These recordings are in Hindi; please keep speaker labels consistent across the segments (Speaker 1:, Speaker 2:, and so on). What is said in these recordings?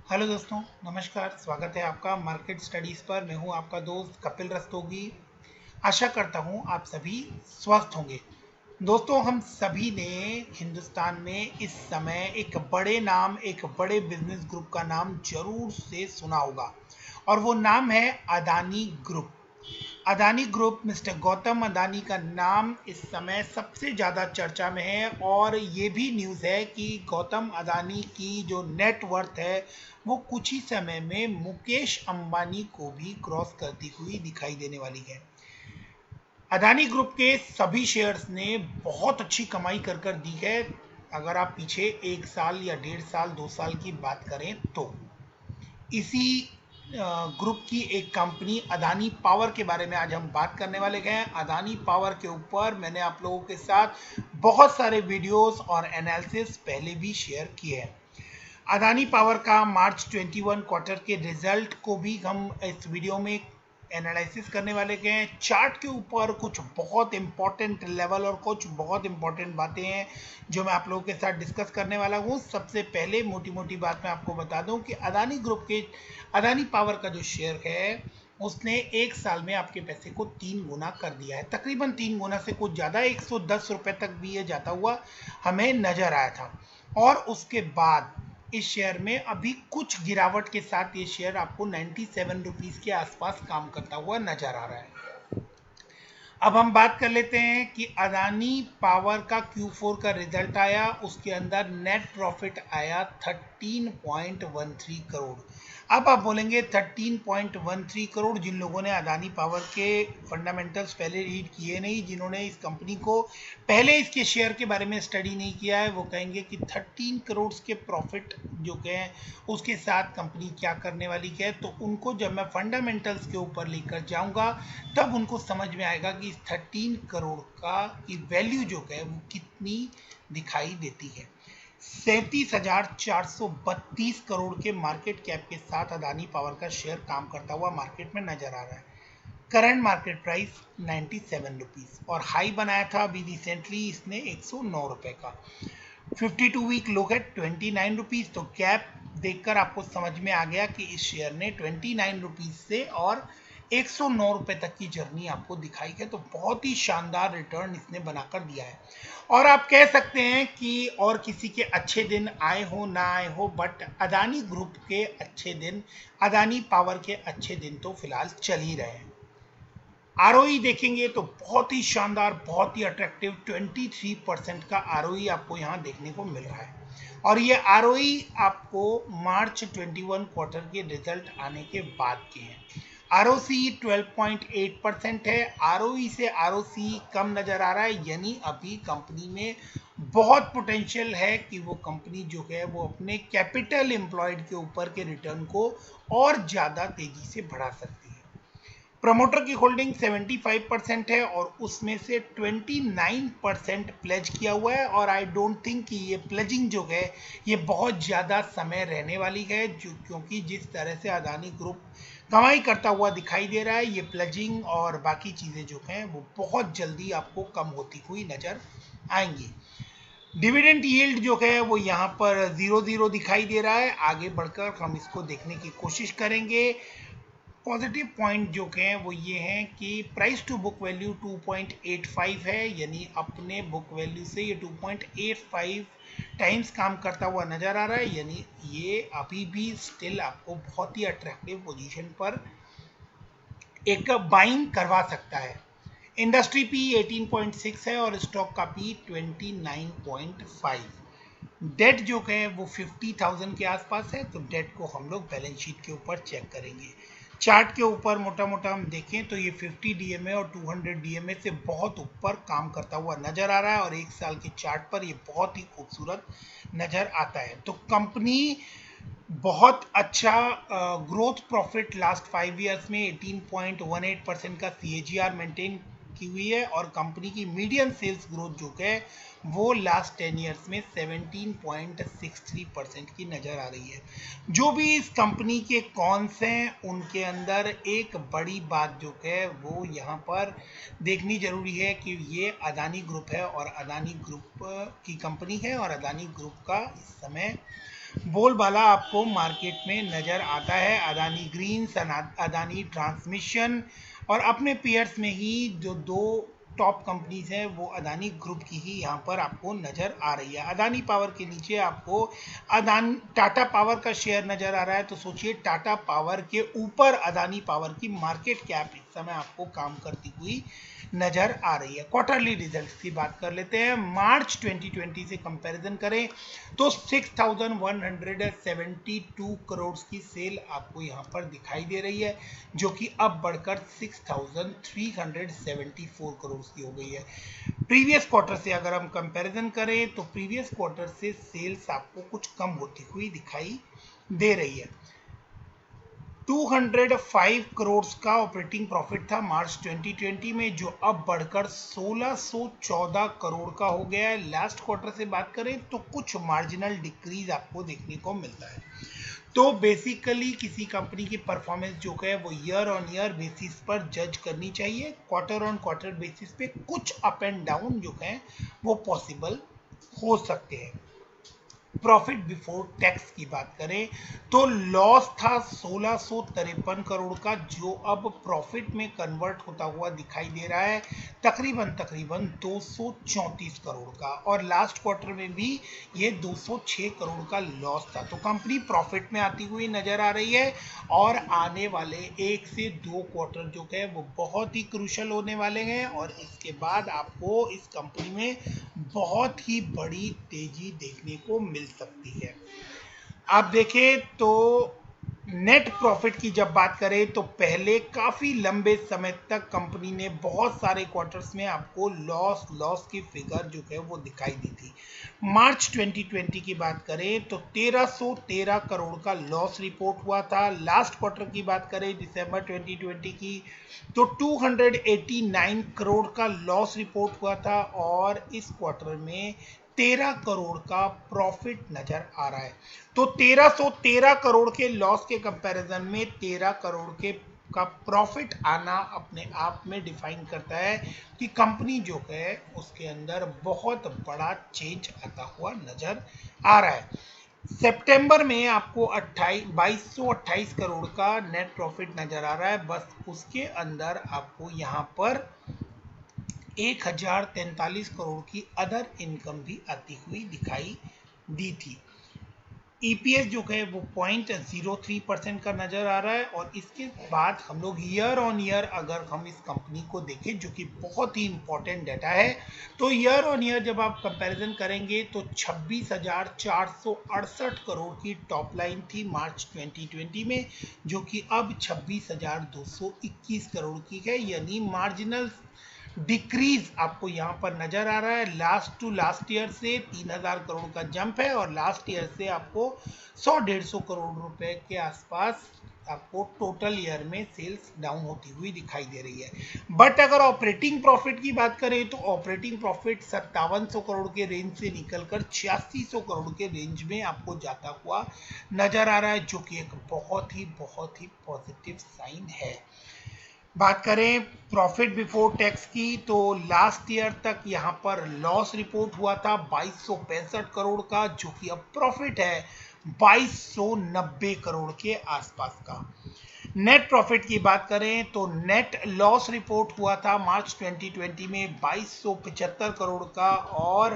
Speaker 1: हेलो दोस्तों, नमस्कार। स्वागत है आपका मार्केट स्टडीज़ पर। मैं हूं आपका दोस्त कपिल रस्तोगी। आशा करता हूं आप सभी स्वस्थ होंगे। दोस्तों, हम सभी ने हिंदुस्तान में इस समय एक बड़े नाम, एक बड़े बिजनेस ग्रुप का नाम जरूर से सुना होगा, और वो नाम है Adani group. Adani group, mister Gautam Adani का नाम इस समय सबसे ज़्यादा चर्चा में है, और ये भी न्यूज़ है कि गौतम अदानी की जो नेटवर्थ है वो कुछ ही समय में मुकेश अंबानी को भी क्रॉस करती हुई दिखाई देने वाली है। अदानी ग्रुप के सभी शेयर्स ने बहुत अच्छी कमाई कर दी है। अगर आप पीछे 1 साल या 1.5 साल 2 साल की बात करें तो इसी ग्रुप की एक कंपनी अदानी पावर के बारे में आज हम बात करने वाले हैं। अदानी पावर के ऊपर मैंने आप लोगों के साथ बहुत सारे वीडियोस और एनालिसिस पहले भी शेयर किए हैं। अदानी पावर का मार्च 21 क्वार्टर के रिजल्ट को भी हम इस वीडियो में एनालिसिस करने वाले हैं। चार्ट के ऊपर कुछ बहुत इंपॉर्टेंट लेवल और कुछ बहुत इंपॉर्टेंट बातें हैं जो मैं आप लोगों के साथ डिस्कस करने वाला हूं। सबसे पहले मोटी मोटी बात मैं आपको बता दूं कि अदानी ग्रुप के अदानी पावर का जो शेयर है उसने 1 साल में आपके पैसे को 3 गुना कर दिया है। तकरीबन 3 गुना से कुछ ज़्यादा, 110 रुपये तक भी ये जाता हुआ हमें नजर आया था। और उसके बाद इस शेयर में अभी कुछ गिरावट के साथ ये शेयर आपको 97 रुपीज़ के आसपास काम करता हुआ नजर आ रहा है। अब हम बात कर लेते हैं कि अदानी पावर का Q4 का रिजल्ट आया, उसके अंदर नेट प्रॉफिट आया 13.13 करोड़। अब आप बोलेंगे 13.13 करोड़, जिन लोगों ने अदानी पावर के फंडामेंटल्स पहले रीड किए नहीं, जिन्होंने इस कंपनी को पहले इसके शेयर के बारे में स्टडी नहीं किया है, वो कहेंगे कि 13 करोड़ के प्रॉफिट जो है उसके साथ कंपनी क्या करने वाली है। तो उनको जब मैं फंडामेंटल्स के ऊपर लेकर जाऊंगा तब उनको समझ में आएगा कि इस 13 करोड़ का की वैल्यू जो है वो कितनी दिखाई देती है। 37,432 करोड़ के मार्केट कैप के साथ अदानी पावर का शेयर काम करता हुआ मार्केट में नजर आ रहा है। करंट मार्केट प्राइस 97 रुपीज, और हाई बनाया था अभी रिसेंटली इसने 109 रुपए का। 52 वीक लो है 29 रुपीज। तो गैप देखकर आपको समझ में आ गया कि इस शेयर ने 29 रुपीज से और 109 रुपए तक की जर्नी आपको दिखाई है। तो बहुत ही शानदार रिटर्न इसने बनाकर दिया है। और आप कह सकते हैं कि और किसी के अच्छे दिन आए हो ना आए हो, बट अदानी ग्रुप के अच्छे दिन, अदानी पावर के अच्छे दिन तो फिलहाल चल ही रहे हैं। आरओई देखेंगे तो बहुत ही शानदार, बहुत ही अट्रैक्टिव 23% का आरओई आपको यहाँ देखने को मिल रहा है। और ये आरओई आपको मार्च 21 क्वार्टर के रिजल्ट आने के बाद के हैं। आरओसी 12.8% है। आरओई से आरओसी कम नजर आ रहा है, यानी अभी कंपनी में बहुत पोटेंशियल है कि वो कंपनी जो है वो अपने कैपिटल एम्प्लॉयड के ऊपर के रिटर्न को और ज्यादा तेजी से बढ़ा सकती है। प्रमोटर की होल्डिंग 75% है, और उसमें से 29% प्लेज किया हुआ है। और आई डोंट थिंक कि ये प्लेजिंग जो है ये बहुत ज़्यादा समय रहने वाली है, जो क्योंकि जिस तरह से अदानी ग्रुप कमाई करता हुआ दिखाई दे रहा है, ये प्लेजिंग और बाकी चीज़ें जो हैं वो बहुत जल्दी आपको कम होती हुई नज़र आएंगी। डिविडेंड यील्ड जो है वो यहाँ पर 0-0 दिखाई दे रहा है। आगे बढ़कर हम इसको देखने की कोशिश करेंगे। पॉजिटिव पॉइंट जो हैं वो ये हैं कि प्राइस टू बुक वैल्यू 2.85 है, यानी अपने बुक वैल्यू से ये 2.85 टाइम्स काम करता हुआ नजर आ रहा है। यानी ये अभी भी स्टिल आपको बहुत ही अट्रैक्टिव पोजीशन पर एक बाइंग करवा सकता है। इंडस्ट्री पी 18.6 है और स्टॉक का पी 29.5। डेट जो है वो 50,000 के आसपास है, तो डेट को हम लोग बैलेंस शीट के ऊपर चेक करेंगे। चार्ट के ऊपर मोटा मोटा हम देखें तो ये 50 डीएमए और 200 डीएमए से बहुत ऊपर काम करता हुआ नजर आ रहा है, और 1 साल के चार्ट पर ये बहुत ही खूबसूरत नजर आता है। तो कंपनी बहुत अच्छा ग्रोथ प्रॉफिट लास्ट 5 ईयर्स में 18.18% का CAGR मेंटेन की हुई है, और कंपनी की मीडियम सेल्स ग्रोथ जो है वो लास्ट 10 ईयर्स में 17.63% की नज़र आ रही है। जो भी इस कंपनी के कॉन्स हैं उनके अंदर एक बड़ी बात जो है वो यहाँ पर देखनी जरूरी है कि ये अदानी ग्रुप है, और अदानी ग्रुप की कंपनी है, और अदानी ग्रुप का इस समय बोलबाला आपको मार्केट में नजर आता है। अदानी ग्रीन्स, अदानी ट्रांसमिशन और अपने पेयर्स में ही जो दो टॉप कंपनीज हैं वो अदानी ग्रुप की ही यहाँ पर आपको नजर आ रही है। अदानी पावर के नीचे आपको अदानी टाटा पावर का शेयर नजर आ रहा है। तो सोचिए टाटा पावर के ऊपर अदानी पावर की मार्केट कैप इस समय आपको काम करती हुई नजर आ रही है। क्वार्टरली रिजल्ट्स की बात कर लेते हैं। मार्च 2020 से कंपैरिजन करें तो 6172 करोड़ की सेल आपको यहां पर दिखाई दे रही है, जो कि अब बढ़कर 6374 करोड़ की हो गई है। प्रीवियस क्वार्टर से अगर हम कंपैरिजन करें तो प्रीवियस क्वार्टर से सेल्स आपको कुछ कम होती हुई दिखाई दे रही है। 205 करोड़ का ऑपरेटिंग प्रॉफिट था मार्च 2020 में, जो अब बढ़कर 1614 करोड़ का हो गया है। लास्ट क्वार्टर से बात करें तो कुछ मार्जिनल डिक्रीज आपको देखने को मिलता है। तो बेसिकली किसी कंपनी की परफॉर्मेंस जो है वो ईयर ऑन ईयर बेसिस पर जज करनी चाहिए। क्वार्टर ऑन क्वार्टर बेसिस पे कुछ अप एंड डाउन जो है वो पॉसिबल हो सकते हैं। प्रॉफिट बिफोर टैक्स की बात करें तो लॉस था 1653 करोड़ का, जो अब प्रॉफिट में कन्वर्ट होता हुआ दिखाई दे रहा है तकरीबन 234 करोड़ का। और लास्ट क्वार्टर में भी ये 206 करोड़ का लॉस था। तो कंपनी प्रॉफिट में आती हुई नजर आ रही है और आने वाले 1 से 2 क्वार्टर जो है वो बहुत ही क्रूशल होने वाले हैं और इसके बाद आपको इस कंपनी में बहुत ही बड़ी तेजी देखने को मिल सकती है। आप देखें तो नेट प्रॉफिट की जब बात करें तो पहले काफी लंबे समय तक कंपनी ने बहुत सारे क्वार्टर्स में आपको लॉस की फिगर जो है वो दिखाई दी थी। मार्च 2020 की बात करें तो 1313 करोड़ का लॉस रिपोर्ट हुआ था। लास्ट क्वार्टर की बात करें दिसंबर 2020 की तो 289 करोड़ का लॉस रिपोर्ट हुआ था और इस क्वार्टर में 13 करोड़ का प्रॉफिट नजर आ रहा है। तो 1313 करोड़ के लॉस के कंपैरिजन में 13 करोड़ के का प्रॉफिट आना अपने आप में डिफाइन करता है कि कंपनी जो है उसके अंदर बहुत बड़ा चेंज आता हुआ नजर आ रहा है। सितंबर में आपको 2228 करोड़ का नेट प्रॉफिट नजर आ रहा है। बस उसके अंदर आपको यहाँ पर 1043 करोड़ की अदर इनकम भी आती हुई दिखाई दी थी। ईपीएस जो है वो 0.03% का नजर आ रहा है। और इसके बाद हम लोग ईयर ऑन ईयर अगर हम इस कंपनी को देखें जो कि बहुत ही इंपॉर्टेंट डाटा है, तो ईयर ऑन ईयर जब आप कंपैरिजन करेंगे तो 26,468 करोड़ की टॉप लाइन थी मार्च 2020 में, जो कि अब 26,221 करोड़ की है, यानी मार्जिनल डिक्रीज आपको यहां पर नजर आ रहा है। लास्ट टू लास्ट ईयर से 3000 करोड़ का जंप है और लास्ट ईयर से आपको 100-150 करोड़ रुपए के आसपास आपको टोटल ईयर में सेल्स डाउन होती हुई दिखाई दे रही है। बट अगर ऑपरेटिंग प्रॉफिट की बात करें तो ऑपरेटिंग प्रॉफिट 5700 करोड़ के रेंज से निकलकर 8600 करोड़ के रेंज में आपको जाता हुआ नजर आ रहा है, जो कि एक बहुत ही पॉजिटिव साइन है। बात करें प्रॉफिट बिफोर टैक्स की तो लास्ट ईयर तक यहां पर लॉस रिपोर्ट हुआ था 2265 करोड़ का, जो कि अब प्रॉफिट है 2290 करोड़ के आसपास का। नेट प्रॉफिट की बात करें तो नेट लॉस रिपोर्ट हुआ था मार्च 2020 में 2275 करोड़ का और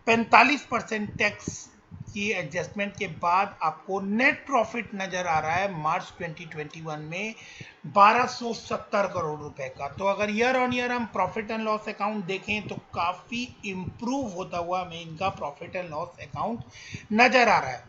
Speaker 1: 45% टैक्स की एडजस्टमेंट के बाद आपको नेट प्रॉफिट नजर आ रहा है मार्च 2021 में 1270 करोड़ रुपए का। तो अगर ईयर ऑन ईयर हम प्रॉफिट एंड लॉस अकाउंट देखें तो काफी इंप्रूव होता हुआ हमें इनका प्रॉफिट एंड लॉस अकाउंट नजर आ रहा है।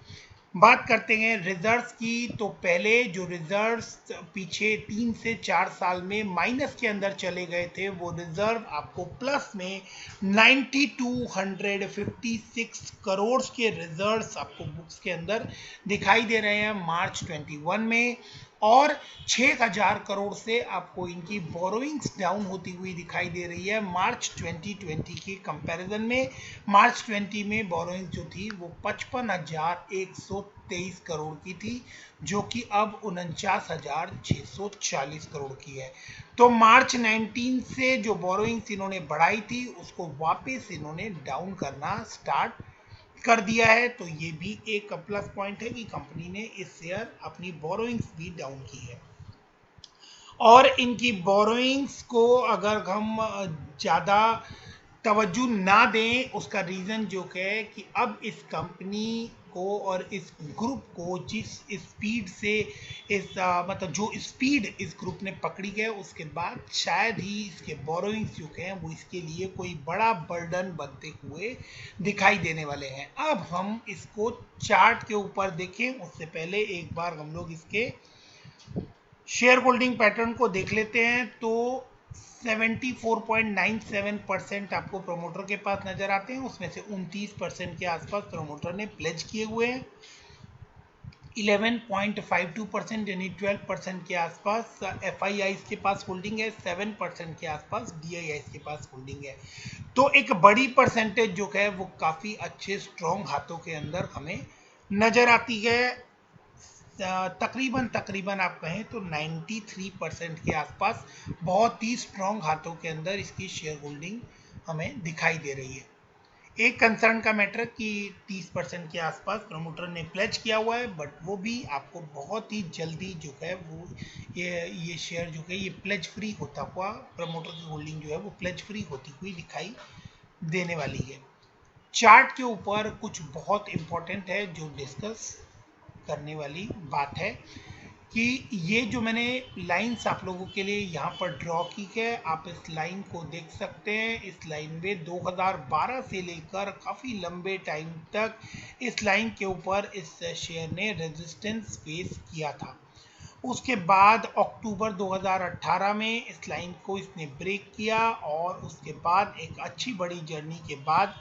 Speaker 1: बात करते हैं रिजर्व्स की तो पहले जो रिजर्व्स पीछे 3 से 4 साल में माइनस के अंदर चले गए थे वो रिजर्व आपको प्लस में 9256 करोड़ के रिजर्व्स आपको बुक्स के अंदर दिखाई दे रहे हैं मार्च 21 में। और 6000 करोड़ से आपको इनकी बोरोइंग्स डाउन होती हुई दिखाई दे रही है मार्च 2020 के कंपैरिजन में। मार्च 20 में बोरोइंग जो थी वो 55,123 करोड़ की थी, जो कि अब 49,640 करोड़ की है। तो मार्च 19 से जो बोरोइंग्स इन्होंने बढ़ाई थी उसको वापस इन्होंने डाउन करना स्टार्ट कर दिया है, तो ये भी एक प्लस पॉइंट है कि कंपनी ने इस शेयर अपनी बोरोइंग्स भी डाउन की है। और इनकी बोरोइंग्स को अगर हम ज़्यादा तवज्जो ना दें, उसका रीज़न जो है कि अब इस कंपनी को और इस ग्रुप को जिस स्पीड से मतलब जो स्पीड इस ग्रुप ने पकड़ी है, उसके बाद शायद ही इसके बोरोइंग्स जो हैं वो इसके लिए कोई बड़ा बर्डन बनते हुए दिखाई देने वाले हैं। अब हम इसको चार्ट के ऊपर देखें उससे पहले एक बार हम लोग इसके शेयर होल्डिंग पैटर्न को देख लेते हैं। तो 74.97% आपको प्रमोटर के पास नजर आते हैं, उसमें से 29% के आसपास प्रमोटर ने प्लेज किए हुए हैं। 11.52% यानी 12% के आसपास FII के पास होल्डिंग है, 7% के आसपास DII के पास होल्डिंग है। तो एक बड़ी परसेंटेज जो है वो काफ़ी अच्छे स्ट्रॉन्ग हाथों के अंदर हमें नजर आती है। तकरीबन आप कहें तो 93% के आसपास बहुत ही स्ट्रॉन्ग हाथों के अंदर इसकी शेयर होल्डिंग हमें दिखाई दे रही है। एक कंसर्न का मैटर कि 30% के आसपास प्रमोटर ने प्लेज किया हुआ है, बट वो भी आपको बहुत ही जल्दी जो है वो ये शेयर जो है ये प्लेज फ्री होता हुआ, प्रमोटर की होल्डिंग जो है वो प्लेज फ्री होती हुई दिखाई देने वाली है। चार्ट के ऊपर कुछ बहुत इंपॉर्टेंट है जो डिस्कस करने वाली बात है कि ये जो मैंने लाइंस आप लोगों के लिए यहाँ पर ड्रॉ की है, आप इस लाइन को देख सकते हैं। इस लाइन में 2012 से लेकर काफ़ी लंबे टाइम तक इस लाइन के ऊपर इस शेयर ने रेजिस्टेंस फेस किया था। उसके बाद अक्टूबर 2018 में इस लाइन को इसने ब्रेक किया और उसके बाद एक अच्छी बड़ी जर्नी के बाद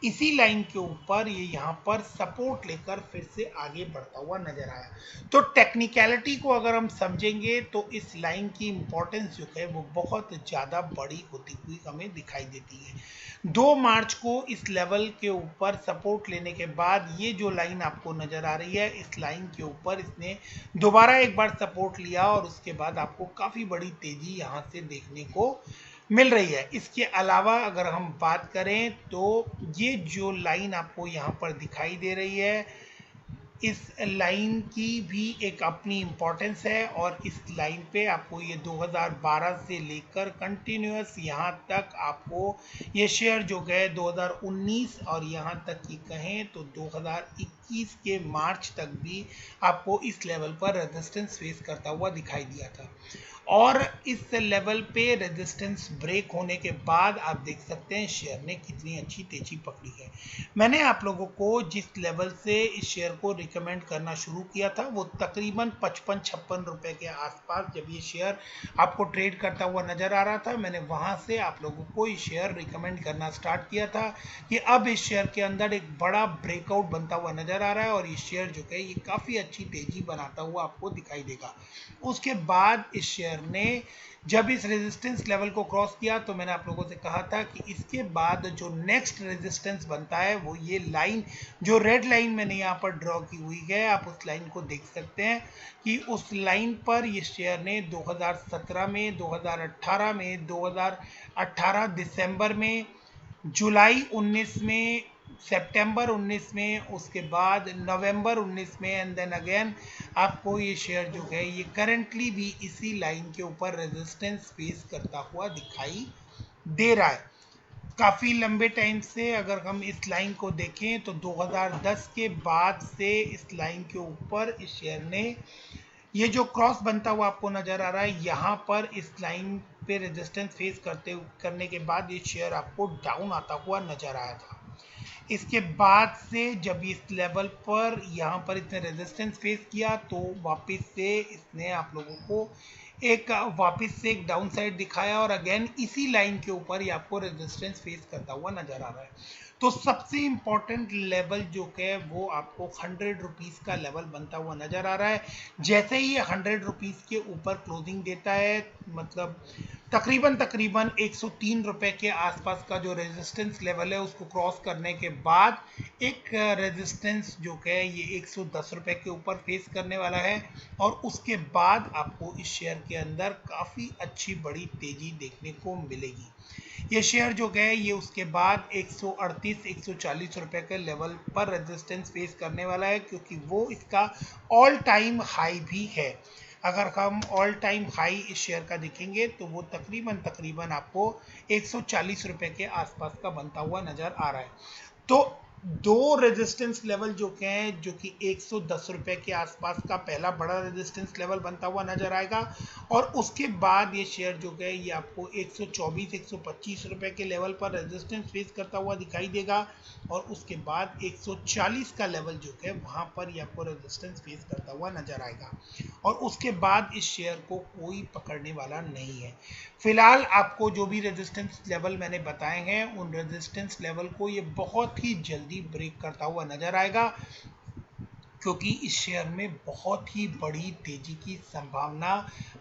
Speaker 1: इसी लाइन के ऊपर ये यहाँ पर सपोर्ट लेकर फिर से आगे बढ़ता हुआ नजर आया। तो टेक्निकलिटी को अगर हम समझेंगे तो इस लाइन की इंपॉर्टेंस जो है वो बहुत ज़्यादा बड़ी होती हुई हमें दिखाई देती है। 2 मार्च को इस लेवल के ऊपर सपोर्ट लेने के बाद ये जो लाइन आपको नजर आ रही है, इस लाइन के ऊपर इसने दोबारा एक बार सपोर्ट लिया और उसके बाद आपको काफ़ी बड़ी तेजी यहाँ से देखने को मिल रही है। इसके अलावा अगर हम बात करें तो ये जो लाइन आपको यहाँ पर दिखाई दे रही है, इस लाइन की भी एक अपनी इम्पोर्टेंस है और इस लाइन पे आपको ये 2012 से लेकर कंटिन्यूस यहाँ तक आपको ये शेयर जो गए 2019 और यहाँ तक की कहें तो 2021 के मार्च तक भी आपको इस लेवल पर रेजिस्टेंस फेस करता हुआ दिखाई दिया था। और इस लेवल पे रेजिस्टेंस ब्रेक होने के बाद आप देख सकते हैं शेयर ने कितनी अच्छी तेजी पकड़ी है। मैंने आप लोगों को जिस लेवल से इस शेयर को रिकमेंड करना शुरू किया था वो तकरीबन 55-56 रुपए के आसपास जब ये शेयर आपको ट्रेड करता हुआ नजर आ रहा था, मैंने वहां से आप लोगों को ये शेयर रिकमेंड करना स्टार्ट किया था कि अब इस शेयर के अंदर एक बड़ा ब्रेकआउट बनता हुआ नजर आ रहा है और ये शेयर जो है ये काफ़ी अच्छी तेजी बनाता हुआ आपको दिखाई देगा। उसके बाद इस शेयर ने जब इस रेजिस्टेंस लेवल को क्रॉस किया तो मैंने आप लोगों से कहा था कि इसके बाद जो नेक्स्ट रेजिस्टेंस बनता है वो ये लाइन, जो रेड लाइन मैंने यहाँ पर ड्रॉ की हुई है, आप उस लाइन को देख सकते हैं कि उस लाइन पर ये शेयर ने 2017 में, 2018 में, 2018 दिसंबर में, जुलाई 19 में, सितंबर 19 में, उसके बाद नवंबर 19 में एंड देन अगेन आपको ये शेयर जो है ये करंटली भी इसी लाइन के ऊपर रेजिस्टेंस फेस करता हुआ दिखाई दे रहा है। काफ़ी लंबे टाइम से अगर हम इस लाइन को देखें तो 2010 के बाद से इस लाइन के ऊपर इस शेयर ने ये जो क्रॉस बनता हुआ आपको नजर आ रहा है, यहाँ पर इस लाइन पे रेजिस्टेंस फेस करने के बाद ये शेयर आपको डाउन आता हुआ नजर आया था। इसके बाद से जब इस लेवल पर यहाँ पर इसने रेजिस्टेंस फेस किया तो वापस से इसने आप लोगों को वापस से एक डाउन साइड दिखाया और अगेन इसी लाइन के ऊपर ये आपको रेजिस्टेंस फेस करता हुआ नजर आ रहा है। तो सबसे इम्पॉर्टेंट लेवल जो है वो आपको 100 रुपीज़ का लेवल बनता हुआ नजर आ रहा है। जैसे ही ये 100 रुपीज़ के ऊपर क्लोजिंग देता है, मतलब तकरीबन 103 रुपए के आसपास का जो रेजिस्टेंस लेवल है उसको क्रॉस करने के बाद एक रेजिस्टेंस जो है ये 110 रुपए के ऊपर फेस करने वाला है और उसके बाद आपको इस शेयर के अंदर काफ़ी अच्छी बड़ी तेजी देखने को मिलेगी। ये शेयर जो है ये उसके बाद 138 140 रुपए के लेवल पर रेजिस्टेंस फेस करने वाला है, क्योंकि वो इसका ऑल टाइम हाई भी है। अगर हम ऑल टाइम हाई इस शेयर का देखेंगे तो वो तकरीबन आपको 140 रुपए के आसपास का बनता हुआ नजर आ रहा है। तो दो रेजिस्टेंस लेवल जो के हैं, जो कि 110 रुपए के आसपास का पहला बड़ा रेजिस्टेंस लेवल बनता हुआ नजर आएगा और उसके बाद ये शेयर जो है ये आपको 124 125 रुपए के लेवल पर रेजिस्टेंस फेस करता हुआ दिखाई देगा और उसके बाद 140 का लेवल जो है वहां पर ये आपको रेजिस्टेंस फेस करता हुआ नजर आएगा और उसके बाद इस शेयर को कोई पकड़ने वाला नहीं है। फिलहाल आपको जो भी रेजिस्टेंस लेवल मैंने बताए हैं उन रेजिस्टेंस लेवल को ये बहुत ही जल्दी ब्रेक करता हुआ नजर आएगा, क्योंकि इस शेयर में बहुत ही बड़ी तेजी की संभावना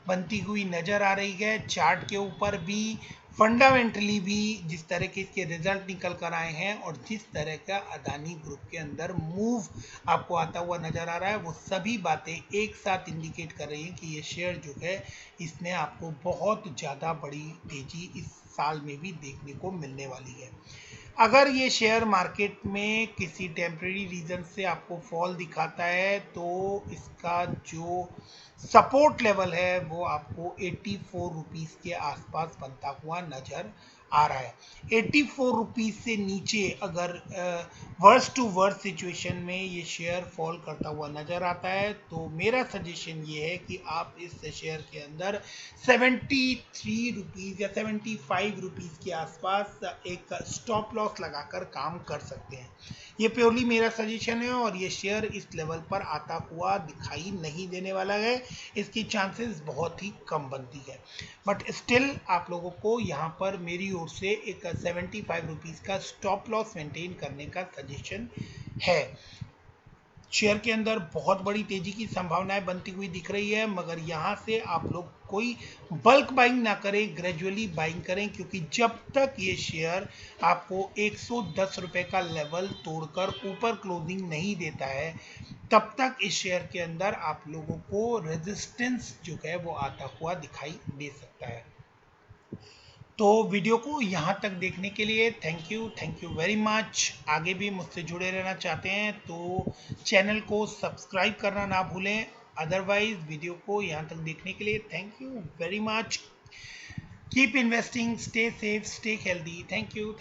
Speaker 1: बनती हुई नजर आ रही है। चार्ट के ऊपर भी, फंडामेंटली भी जिस तरह के इसके रिजल्ट निकल कर आए हैं और जिस तरह का अदानी ग्रुप के अंदर मूव आपको आता हुआ नजर आ रहा है, वो सभी बातें एक साथ इंडिकेट कर रही हैं कि ये शेयर जो है इसने आपको बहुत ज़्यादा बड़ी तेजी इस साल में भी देखने को मिलने वाली है। अगर ये शेयर मार्केट में किसी टेम्परेरी रीजन से आपको फॉल दिखाता है तो इसका जो सपोर्ट लेवल है वो आपको 84 रुपीज़ के आसपास बनता हुआ नजर आ रहा है। 84 रुपीज़ से नीचे अगर वर्स्ट टू वर्स्ट सिचुएशन में ये शेयर फॉल करता हुआ नजर आता है तो मेरा सजेशन ये है कि आप इस शेयर के अंदर 73 रुपीज़ या 75 रुपीज़ के आसपास एक स्टॉप लॉस लगाकर काम कर सकते हैं। ये प्योरली मेरा सजेशन है और ये शेयर इस लेवल पर आता हुआ दिखाई नहीं देने वाला है, इसकी चांसेस बहुत ही कम बनती है। बट स्टिल आप लोगों को यहाँ पर मेरी ओर से एक 75 रुपीज़ का स्टॉप लॉस मेंटेन करने का सजेशन है। शेयर के अंदर बहुत बड़ी तेजी की संभावनाएं बनती हुई दिख रही है, मगर यहाँ से आप लोग कोई बल्क बाइंग ना करें, ग्रेजुअली बाइंग करें, क्योंकि जब तक ये शेयर आपको 110 रुपए का लेवल तोड़कर ऊपर क्लोजिंग नहीं देता है तब तक इस शेयर के अंदर आप लोगों को रेजिस्टेंस जो है वो आता हुआ दिखाई दे सकता है। तो वीडियो को यहाँ तक देखने के लिए थैंक यू वेरी मच। आगे भी मुझसे जुड़े रहना चाहते हैं तो चैनल को सब्सक्राइब करना ना भूलें। अदरवाइज वीडियो को यहाँ तक देखने के लिए thank you very much. Keep investing, stay safe, stay healthy. Thank you.